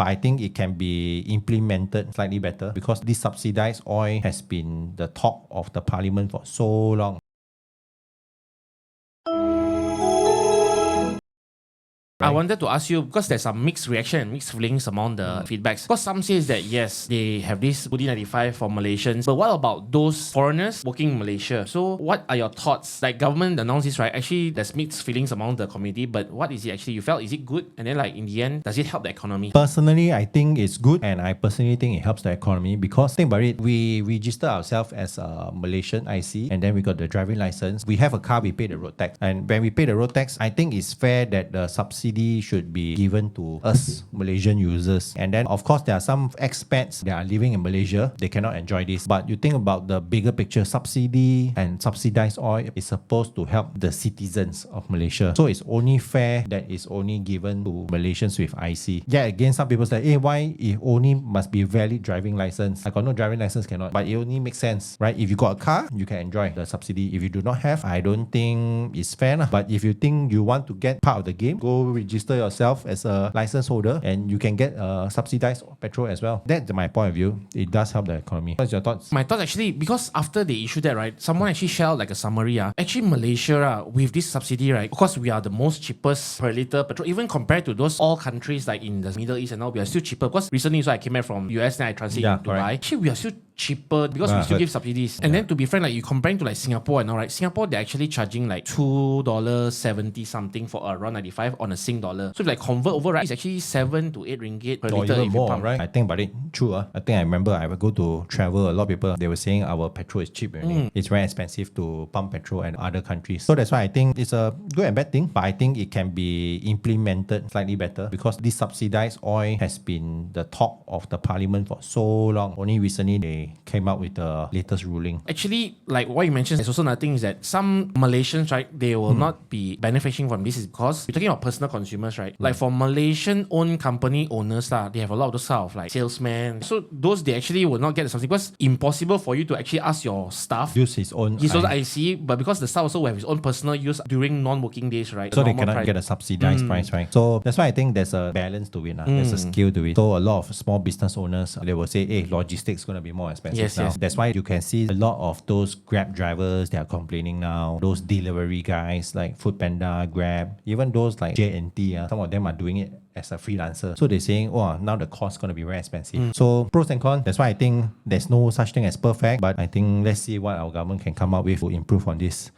but I think it can be implemented slightly better because this subsidized oil has been the talk of the parliament for so long. I wanted to ask you, because there's some mixed reaction, mixed feelings among the feedbacks. Because some says that yes, they have this BUDI 95 for Malaysians, but what about those foreigners working in Malaysia? So what are your thoughts? Like government announced this, right? Actually, there's mixed feelings among the community, but what is it actually? You felt, is it good? And then like in the end, does it help the economy? Personally, I think it's good, and I personally think it helps the economy because think about it, we register ourselves as a Malaysian IC, and then we got the driving license. We have a car, we pay the road tax, and when we pay the road tax, I think it's fair that the subsidy should be given to us Malaysian users. And then of course there are some expats that are living in Malaysia, they cannot enjoy this. But you think about the bigger picture, subsidy and subsidized oil is supposed to help the citizens of Malaysia. So it's only fair that it's only given to Malaysians with IC. Yeah, again some people say, hey, why it only must be valid driving license? I got no driving license, cannot. But it only makes sense, right? If you got a car, you can enjoy the subsidy. If you do not have, I don't think it's fair. But if you think you want to get part of the game, go register yourself as a license holder and you can get subsidized petrol as well. That's my point of view. It does help the economy. What's your thoughts? My thoughts actually, because after they issued that, right, someone actually shared like a summary. Actually, Malaysia, with this subsidy, right, of course, we are the most cheapest per litre petrol, even compared to those all countries like in the Middle East and all, we are still cheaper. Because recently, so I came back from US and I transit in Dubai. Correct. Actually, we are still cheaper because we still give subsidies. And then to be frank, like you comparing to like Singapore and all, right, Singapore, they're actually charging like $2.70 something for a RON 95 on a Sing dollar. So if like convert over, right, it's actually 7 to 8 ringgit per litre. Even more, right? I think about it, true. I think I remember I would go to travel, a lot of people, they were saying our petrol is cheap. It's very expensive to pump petrol in other countries. So that's why I think it's a good and bad thing, but I think it can be implemented slightly better because this subsidized oil has been the talk of the parliament for so long. Only recently they came out with the latest ruling. Actually, like what you mentioned, there's also another thing is that some Malaysians, right, they will not be benefiting from this is because we're talking about personal consumers, right? Like for Malaysian-owned company owners, they have a lot of those sort of like salesmen. So those, they actually will not get the subsidy because impossible for you to actually ask your staff use his own IC, but because the staff also will have his own personal use during non-working days, right? So they cannot get a subsidized price, right? So that's why I think there's a balance to it. There's a skill to it. So a lot of small business owners, they will say, hey, logistics is going to be more expensive now. Yes. That's why you can see a lot of those Grab drivers, they are complaining now. Those delivery guys like Foodpanda, Grab, even those like J&T, some of them are doing it as a freelancer. So they're saying, oh, now the cost is going to be very expensive. So pros and cons. That's why I think there's no such thing as perfect, but I think let's see what our government can come up with to improve on this.